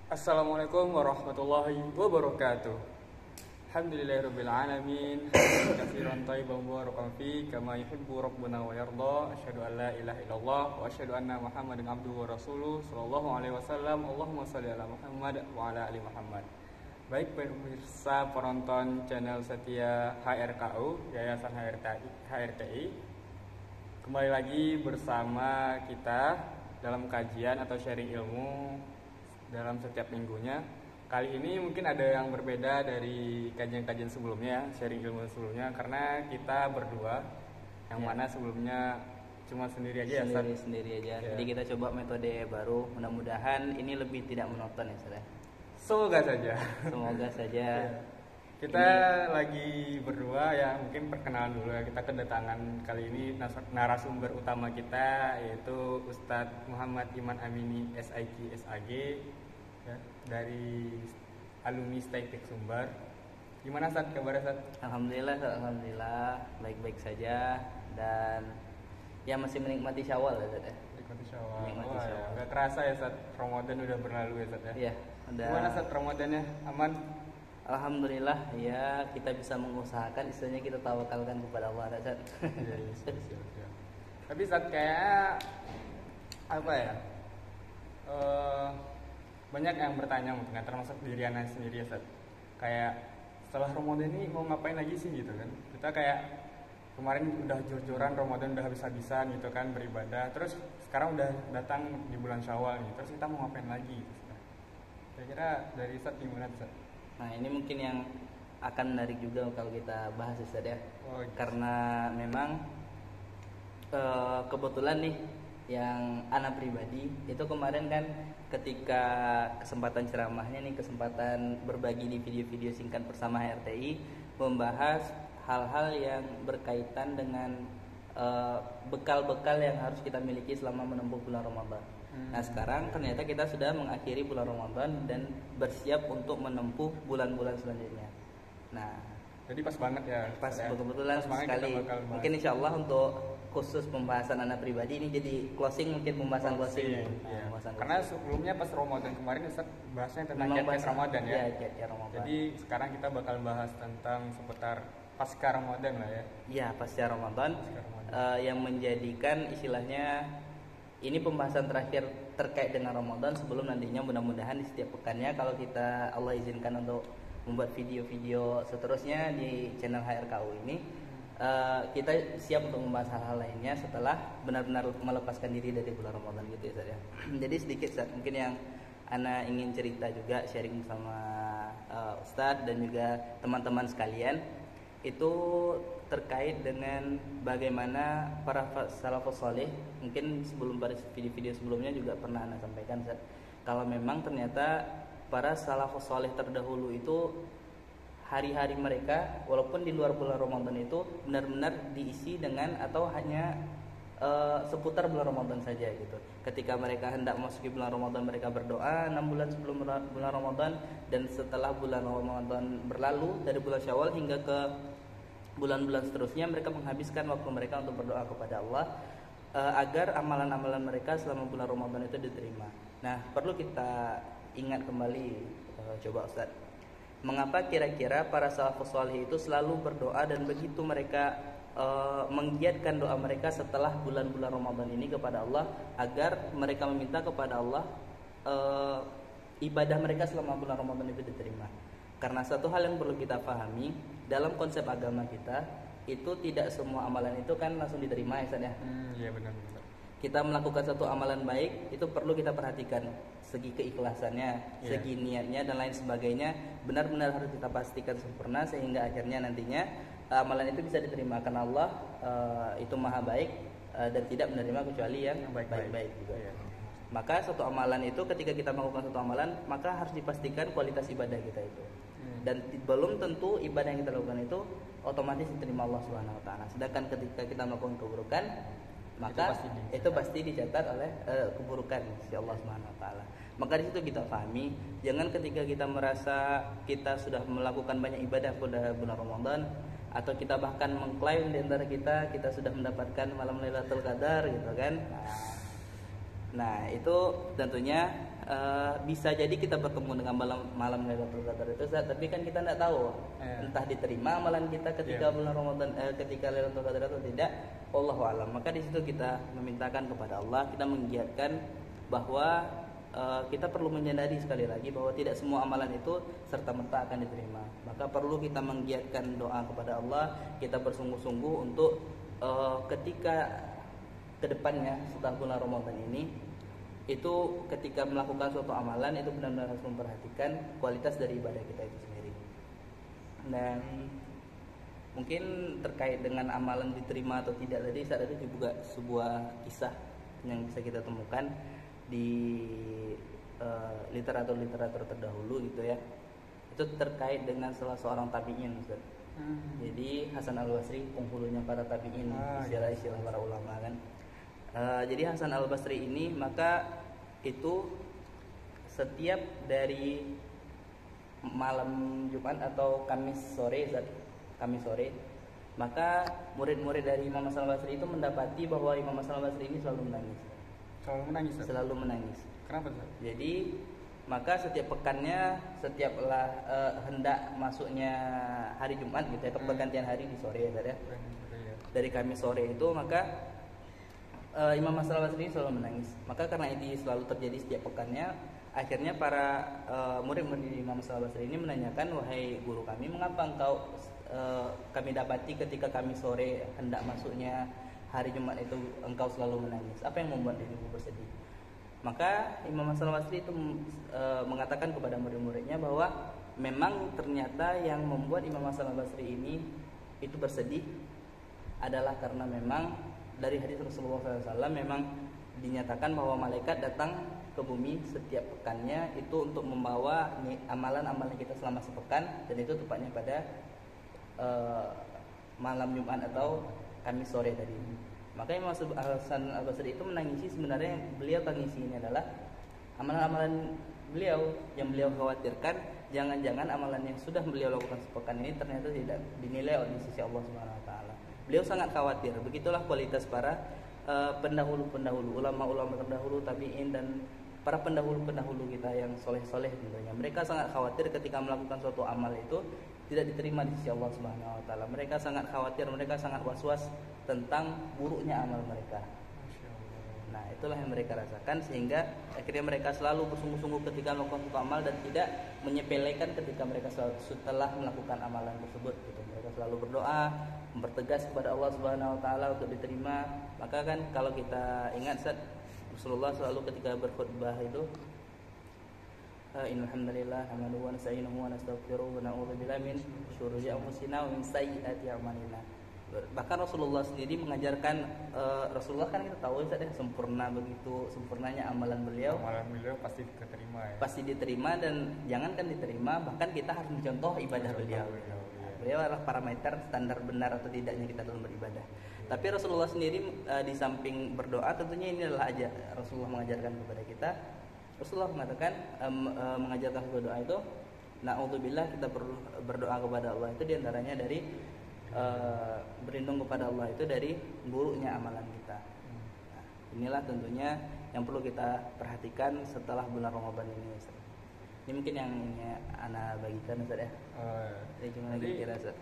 Assalamualaikum warahmatullahi wabarakatuh. Alhamdulillahirabbil alamin. Hamdan katsiran thayyiban mubarakan fi kama yuhibbu rabbuna wa yarda. Asyhadu an la ilaha illallah wa asyhadu anna Muhammadan abduhu wa rasuluh sallallahu alaihi wasallam. Allahumma shalli ala Muhammad wa ala ali Muhammad. Baik pemirsa penonton channel setia HRKU Yayasan HRTI. Kembali lagi bersama kita dalam kajian atau sharing ilmu dalam setiap minggunya. Kali ini mungkin ada yang berbeda dari kajian-kajian sebelumnya, sharing ilmu sebelumnya, karena kita berdua, yang mana sebelumnya cuma sendiri aja sendiri aja. Ya. Jadi kita coba metode baru, mudah-mudahan ini lebih tidak monoton ya Ustaz. Semoga saja. Semoga saja. Ya. Kita lagi berdua ya, mungkin perkenalan dulu ya. Kita kedatangan kali ini narasumber utama kita yaitu Ustadz Muhammad Iman Amini SIK SAG ya, dari alumni Teknik Sumbar. Gimana Ustadz kabarnya Ustadz? Alhamdulillah baik-baik saja dan ya masih menikmati Syawal ya Ustadz ya. Menikmati Syawal. Ya. Gak kerasa ya Ustadz, Ramadan udah berlalu ya Ustadz ya. Iya, udah. Gimana Ustadz Ramadannya? Aman? Alhamdulillah ya, kita bisa mengusahakan, istilahnya kita tawakalkan kepada Allah Ustaz. Iya, siap. Tapi Ustaz kayak apa ya? Banyak yang bertanya mungkin termasuk diri anak sendiri Ustaz. Kayak setelah Ramadan ini mau ngapain lagi sih gitu kan? Kita kayak kemarin udah jor-joran Ramadan udah habis-habisan gitu kan beribadah. Terus sekarang udah datang di bulan Syawal nih. Terus kita mau ngapain lagi? Kira-kira dari Ustaz gimana Ustaz? Nah ini mungkin yang akan menarik juga kalau kita bahas Ustaz ya. Gitu. Karena memang kebetulan nih yang anak pribadi itu kemarin kan ketika kesempatan ceramahnya nih, kesempatan berbagi di video-video singkat bersama HRTI membahas hal-hal yang berkaitan dengan bekal-bekal yang harus kita miliki selama menempuh bulan Ramadan. Nah sekarang ternyata kita sudah mengakhiri bulan Ramadan dan bersiap untuk menempuh bulan-bulan selanjutnya. Nah jadi pas banget ya. Pas kebetulan sekali. Mungkin insya Allah untuk khusus pembahasan anak pribadi ini jadi closing, mungkin pembahasan closing. Ya. Karena sebelumnya pas Ramadan kemarin Ustaz bahasnya tentang kiat Ramadan ya. Iya, Ramadan. Jadi sekarang kita bakal bahas tentang seputar pasca Ramadan lah ya. Iya, pasca Ramadan. Yang menjadikan istilahnya ini pembahasan terakhir terkait dengan Ramadan sebelum nantinya mudah-mudahan di setiap pekannya kalau kita Allah izinkan untuk membuat video-video seterusnya di channel HRKU ini kita siap untuk membahas hal-hal lainnya setelah benar-benar melepaskan diri dari bulan Ramadan gitu ya saya. Jadi sedikit Ustaz, mungkin yang Ana ingin cerita juga sharing sama Ustadz dan juga teman-teman sekalian itu terkait dengan bagaimana para salafus saleh. Mungkin sebelum pada video-video sebelumnya juga pernah Anda sampaikan Ustaz, kalau memang ternyata para salafus saleh terdahulu itu hari-hari mereka walaupun di luar bulan Ramadan itu benar-benar diisi dengan atau hanya seputar bulan Ramadan saja gitu. Ketika mereka hendak memasuki bulan Ramadan mereka berdoa 6 bulan sebelum bulan Ramadan, dan setelah bulan Ramadan berlalu dari bulan Syawal hingga ke bulan-bulan seterusnya mereka menghabiskan waktu mereka untuk berdoa kepada Allah agar amalan-amalan mereka selama bulan Ramadan itu diterima. Nah perlu kita ingat kembali coba Ustaz, mengapa kira-kira para salafus salih itu selalu berdoa dan begitu mereka menggiatkan doa mereka setelah bulan-bulan Ramadan ini kepada Allah agar mereka meminta kepada Allah ibadah mereka selama bulan Ramadan itu diterima. Karena satu hal yang perlu kita pahami dalam konsep agama kita itu tidak semua amalan itu kan langsung diterima ya Ustaz ya. Iya benar. Kita melakukan satu amalan baik itu perlu kita perhatikan segi keikhlasannya, segi niatnya dan lain sebagainya benar-benar harus kita pastikan sempurna sehingga akhirnya nantinya amalan itu bisa diterima karena Allah itu maha baik dan tidak menerima kecuali yang baik-baik juga. Maka satu amalan itu ketika kita melakukan satu amalan maka harus dipastikan kualitas ibadah kita itu. Dan belum tentu ibadah yang kita lakukan itu otomatis diterima Allah Subhanahu wa taala. Sedangkan ketika kita melakukan keburukan maka itu pasti dicatat oleh keburukan si Allah Subhanahu wa taala. Maka di situ kita pahami, jangan ketika kita merasa kita sudah melakukan banyak ibadah pada bulan Ramadan atau kita bahkan mengklaim di antara kita sudah mendapatkan malam Lailatul Qadar gitu kan. Nah, Nah, itu tentunya bisa jadi kita bertemu dengan malam Lailatul Qadar itu, tapi kan kita tidak tahu entah diterima amalan kita ketika bulan Ramadan, ketika Lailatul Qadar atau tidak. Wallahu a'lam. Maka di situ kita memintakan kepada Allah, kita menggiatkan bahwa kita perlu menyadari sekali lagi bahwa tidak semua amalan itu serta-merta akan diterima. Maka perlu kita menggiatkan doa kepada Allah, kita bersungguh-sungguh untuk ketika kedepannya setelah bulan Ramadan ini, itu ketika melakukan suatu amalan itu benar-benar harus memperhatikan kualitas dari ibadah kita itu sendiri. Dan mungkin terkait dengan amalan diterima atau tidak tadi, saat itu juga sebuah kisah yang bisa kita temukan di literatur terdahulu gitu ya. Itu terkait dengan salah seorang tabi'in, Ustaz. Jadi Hasan Al-Basri, penghulunya para tabi'in, istilah-istilah para ulama kan. Jadi Hasan Al-Basri ini, maka itu setiap dari malam Jumat atau Kamis sore, maka murid-murid dari Imam Hasan Al-Basri itu mendapati bahwa Imam Hasan Al-Basri ini selalu menangis. Selalu menangis. Kenapa tuh? Jadi maka setiap pekannya, setiaplah hendak masuknya hari Jumat gitu ya, pergantian hari di sore ya, dari Kamis sore itu, maka Imam Hasan Al-Basri ini selalu menangis. Maka karena ini selalu terjadi setiap pekannya, akhirnya para murid-murid Imam Hasan Al-Basri ini menanyakan, wahai guru kami, mengapa engkau kami dapati ketika kami sore hendak masuknya hari Jumat itu engkau selalu menangis? Apa yang membuat dirimu bersedih? Maka Imam Hasan Al-Basri itu mengatakan kepada murid-muridnya bahwa memang ternyata yang membuat Imam Hasan Al-Basri ini itu bersedih adalah karena memang dari hadis Rasulullah SAW memang dinyatakan bahwa malaikat datang ke bumi setiap pekannya itu untuk membawa amalan-amalan kita selama sepekan, dan itu tepatnya pada malam Jumat atau Kamis sore tadi. Maka Imam Hasan Al-Basri itu menangisi, sebenarnya yang beliau tangisi ini adalah amalan-amalan beliau yang beliau khawatirkan jangan-jangan amalan yang sudah beliau lakukan sepekan ini ternyata tidak dinilai di sisi Allah Subhanahu wa taala. Beliau sangat khawatir. Begitulah kualitas para pendahulu-pendahulu, ulama-ulama terdahulu, tabi'in, dan para pendahulu-pendahulu kita yang soleh-soleh tentunya. Mereka sangat khawatir ketika melakukan suatu amal itu tidak diterima di sisi Allah Subhanahu wa taala. Mereka sangat khawatir, mereka sangat was-was tentang buruknya amal mereka. Nah, itulah yang mereka rasakan, sehingga akhirnya mereka selalu bersungguh-sungguh ketika melakukan suatu amal dan tidak menyepelekan ketika mereka setelah melakukan amalan tersebut gitu. Mereka selalu berdoa, mempertegas kepada Allah Subhanahu wa taala untuk diterima. Maka kan kalau kita ingat, Rasulullah selalu ketika berkhutbah itu, innal hamdalillah nahmaduhu wa nasta'inuhu wa nastaghfiruh wa na'udzu billahi min syururi anfusina wa min sayyiati a'malina. Bahkan Rasulullah sendiri mengajarkan, Rasulullah kan kita tahu sempurna, begitu sempurnanya amalan beliau. Amalan beliau pasti diterima ya. Pasti diterima, dan jangankan diterima, bahkan kita harus mencontoh ibadah beliau. Beliau adalah parameter standar benar atau tidaknya kita dalam beribadah. Tapi Rasulullah sendiri di samping berdoa, tentunya ini adalah aja Rasulullah mengajarkan kepada kita. Rasulullah mengatakan, mengajarkan berdoa itu, na'udzubillah, kita berdoa kepada Allah itu diantaranya dari berlindung kepada Allah itu dari buruknya amalan kita. Nah, inilah tentunya yang perlu kita perhatikan setelah bulan Ramadan ini, Ustaz. Ini mungkin yang Ana bagikan, Ustaz ya. Jadi gimana kira-kira, Ustaz?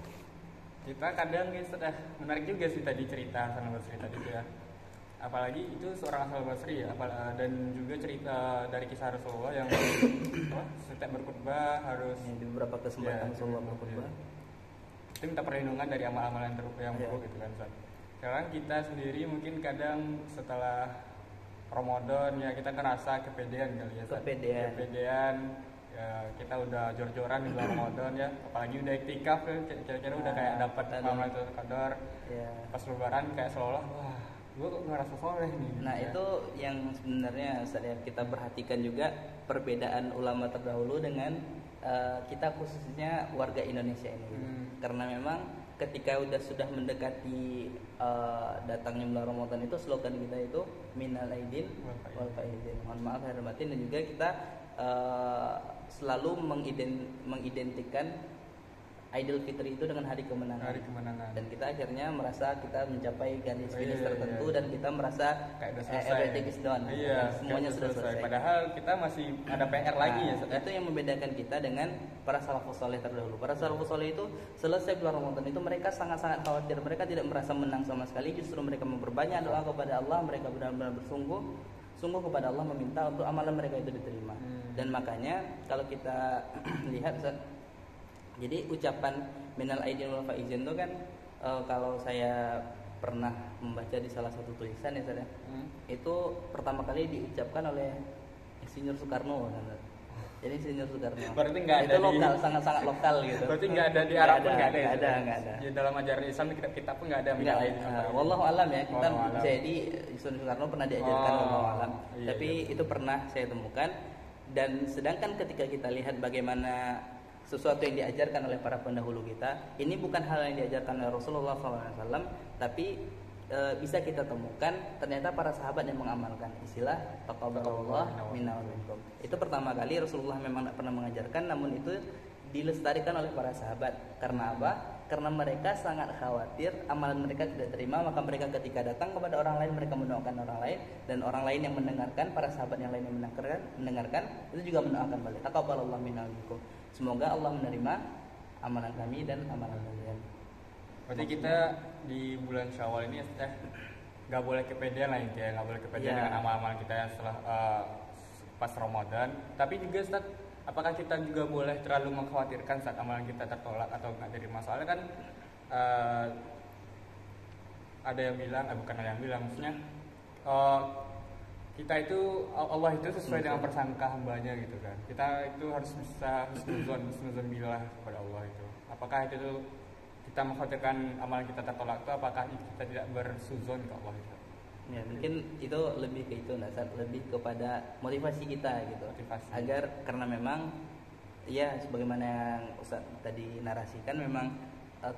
Kita kadang Ustaz ya, menarik juga sih tadi cerita Hasan Al-Basri tadi itu ya. Apalagi itu seorang Hasan Al-Basri ya, dan juga cerita dari kisah Rasulullah yang setiap berkhutbah harus di beberapa kesempatan Rasulullah berkhutbah. Itu minta perlindungan dari amal-amal yang buruk gitu kan, Ustaz. Sekarang kita sendiri mungkin kadang setelah Ramadan ya kita ngerasa kepedean kali ya, Ustaz. Kepedean ya, kita udah jor-joran di bulan Ramadan ya, apalagi udah iktikaf ya, kira-kira udah kayak dapat Lailatul Qadar. Pas lebaran kayak seolah wah, gue kok ngerasa soleh nih. Nah ya. Itu yang sebenarnya kita perhatikan juga perbedaan ulama terdahulu dengan kita, khususnya warga Indonesia ini. Karena memang ketika sudah mendekati datangnya bulan Ramadan itu, slogan kita itu minal aidin wal faizin, mohon maaf lahir batin, dan juga kita selalu mengidentikan Idul Fitri itu dengan hari kemenangan. Hari kemenangan. Dan kita akhirnya merasa kita mencapai garis finish tertentu dan kita merasa kayak udah selesai. everything is done. Iya, semuanya sudah selesai. Padahal kita masih ada PR lagi ya. Itu yang membedakan kita dengan para salafus saleh terdahulu. Para salafus saleh itu selesai bulan Ramadan itu mereka sangat-sangat khawatir. Mereka tidak merasa menang sama sekali, justru mereka memperbanyak doa kepada Allah. Mereka benar-benar sungguh kepada Allah meminta untuk amalan mereka itu diterima. Dan makanya kalau kita lihat jadi ucapan minal aidin wal faizin itu kan kalau saya pernah membaca di salah satu tulisan ya Ustaz, itu pertama kali diucapkan oleh Insinyur Soekarno. Jadi Insinyur Soekarno. Berarti nggak ada itu lokal, sangat-sangat lokal gitu. Berarti nggak ada di Arab pun nggak ada. Nggak ada. Di dalam ajaran Islam kita pun nggak ada minal aidin. Wallahu alam ya. Kita jadi Insinyur Soekarno pernah diajarkan wallahu alam. Tapi itu pernah saya temukan. Dan sedangkan ketika kita lihat bagaimana sesuatu yang diajarkan oleh para pendahulu kita, ini bukan hal yang diajarkan oleh Rasulullah SAW, tapi bisa kita temukan ternyata para sahabat yang mengamalkan istilah taqabbalallahu minna wa minkum. Itu pertama kali Rasulullah memang tidak pernah mengajarkan, namun itu dilestarikan oleh para sahabat. Karena apa? Karena mereka sangat khawatir amalan mereka tidak terima, maka mereka ketika datang kepada orang lain mereka mendoakan orang lain, dan orang lain yang mendengarkan, para sahabat yang lain yang mendengarkan itu juga mendoakan balik. Taqabbalallahu minna wa minkum. Semoga Allah menerima amalan kami dan amalan kalian. Berarti kita di bulan Syawal ini nggak boleh kepedean lah intinya, nggak boleh kepedean dengan amal-amal kita yang setelah pas Ramadan. Tapi juga Ustaz, apakah kita juga boleh terlalu mengkhawatirkan saat amalan kita tertolak atau nggak terima? Soalnya kan ada yang bilang, bukan ada yang bilang, maksudnya kita itu Allah itu sesuai dengan prasangka hambanya gitu kan. Kita itu harus bisa husnuzon billah kepada Allah itu. Apakah itu tuh kita mengkhawatirkan amalan kita tertolak itu, apakah kita tidak bersuzon ke Allah itu? Ya, mungkin itu lebih ke itu, lebih kepada motivasi kita gitu. Motivasi. Agar karena memang ya sebagaimana yang Ustaz tadi narasikan, memang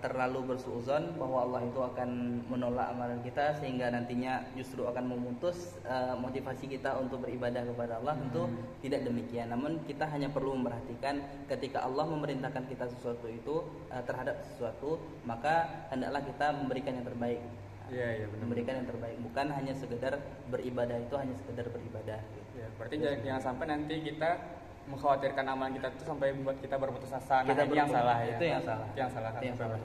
terlalu bersuuzon bahwa Allah itu akan menolak amalan kita sehingga nantinya justru akan memutus motivasi kita untuk beribadah kepada Allah. Tentu tidak demikian. Namun kita hanya perlu memperhatikan ketika Allah memerintahkan kita sesuatu itu terhadap sesuatu, maka hendaklah kita memberikan yang terbaik. Iya, benar. Memberikan yang terbaik, bukan hanya sekedar beribadah itu hanya sekedar beribadah gitu. Ya, berarti jangan sampai nanti kita mengkhawatirkan amalan kita itu sampai membuat kita berputus asa. Nah, itu yang salah ya. Itu yang salah. Itu yang salah.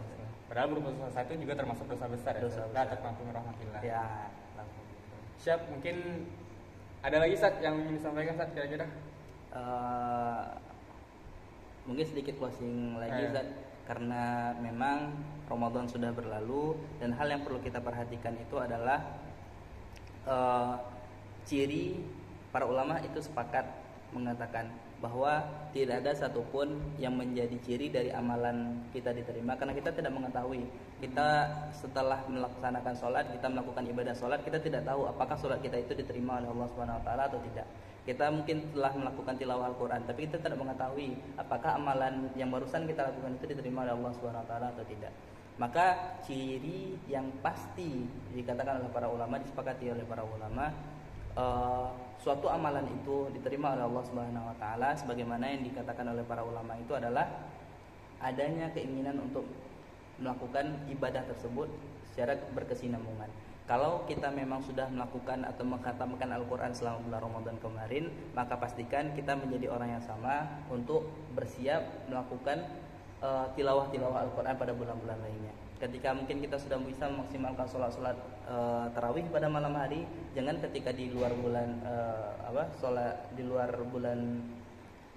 Padahal berputus asa itu juga termasuk dosa besar ya. La taqnatu min rahmatillah. Ya. Siap, mungkin ada lagi Ustaz yang ingin disampaikan Ustaz kira-kira? Mungkin sedikit closing lagi Ustaz, karena memang Ramadan sudah berlalu dan hal yang perlu kita perhatikan itu adalah ciri para ulama itu sepakat mengatakan bahwa tidak ada satupun yang menjadi ciri dari amalan kita diterima, karena kita tidak mengetahui. Kita setelah melaksanakan sholat, kita melakukan ibadah sholat, kita tidak tahu apakah sholat kita itu diterima oleh Allah Subhanahu Wa Taala atau tidak. Kita mungkin telah melakukan tilawah Al-Quran, tapi kita tidak mengetahui apakah amalan yang barusan kita lakukan itu diterima oleh Allah Subhanahu Wa Taala atau tidak. Maka ciri yang pasti dikatakan oleh para ulama, disepakati oleh para ulama, suatu amalan itu diterima oleh Allah Subhanahu Wa Taala sebagaimana yang dikatakan oleh para ulama itu adalah adanya keinginan untuk melakukan ibadah tersebut secara berkesinambungan. Kalau kita memang sudah melakukan atau mengkhatamkan Al-Quran selama bulan Ramadan kemarin, maka pastikan kita menjadi orang yang sama untuk bersiap melakukan tilawah Al-Quran pada bulan-bulan lainnya. Ketika mungkin kita sudah bisa memaksimalkan sholat tarawih pada malam hari, jangan ketika di luar bulan sholat di luar bulan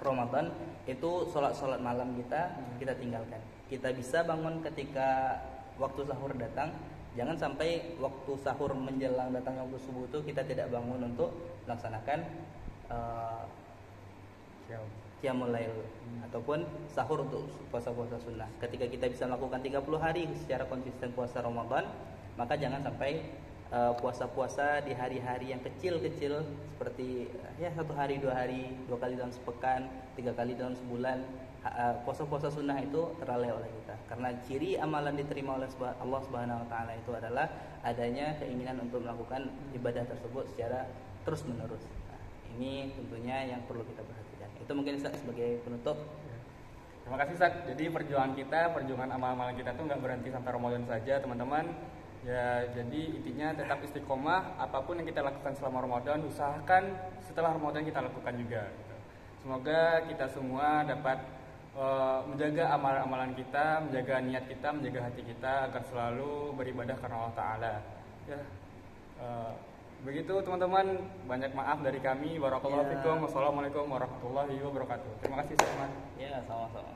Ramadan itu sholat malam kita tinggalkan. Kita bisa bangun ketika waktu sahur datang. Jangan sampai waktu sahur menjelang datangnya waktu subuh itu kita tidak bangun untuk melaksanakan qiyamul lail ataupun sahur untuk puasa-puasa sunnah. Ketika kita bisa melakukan 30 hari secara konsisten puasa Ramadan, maka jangan sampai puasa-puasa di hari-hari yang kecil-kecil seperti ya 1 hari, 2 hari, 2 kali dalam sepekan, 3 kali dalam sebulan. Puasa-puasa sunnah itu terlalai oleh kita, karena ciri amalan diterima oleh Allah Subhanahu Wa Taala itu adalah adanya keinginan untuk melakukan ibadah tersebut secara terus menerus. Nah, ini tentunya yang perlu kita perhatikan. Itu mungkin sebagai penutup. Terima kasih Ustaz. Jadi perjuangan amal-amalan kita tuh nggak berhenti sampai Ramadan saja teman-teman. Ya, jadi intinya tetap istiqomah. Apapun yang kita lakukan selama Ramadan, usahakan setelah Ramadan kita lakukan juga. Gitu. Semoga kita semua dapat menjaga amalan-amalan kita, menjaga niat kita, menjaga hati kita agar selalu beribadah karena Allah Ta'ala. Ya, begitu teman-teman. Banyak maaf dari kami. Barakallahu fikum. Wassalamualaikum warahmatullahi wabarakatuh. Terima kasih Ustaz. Ya, sama-sama.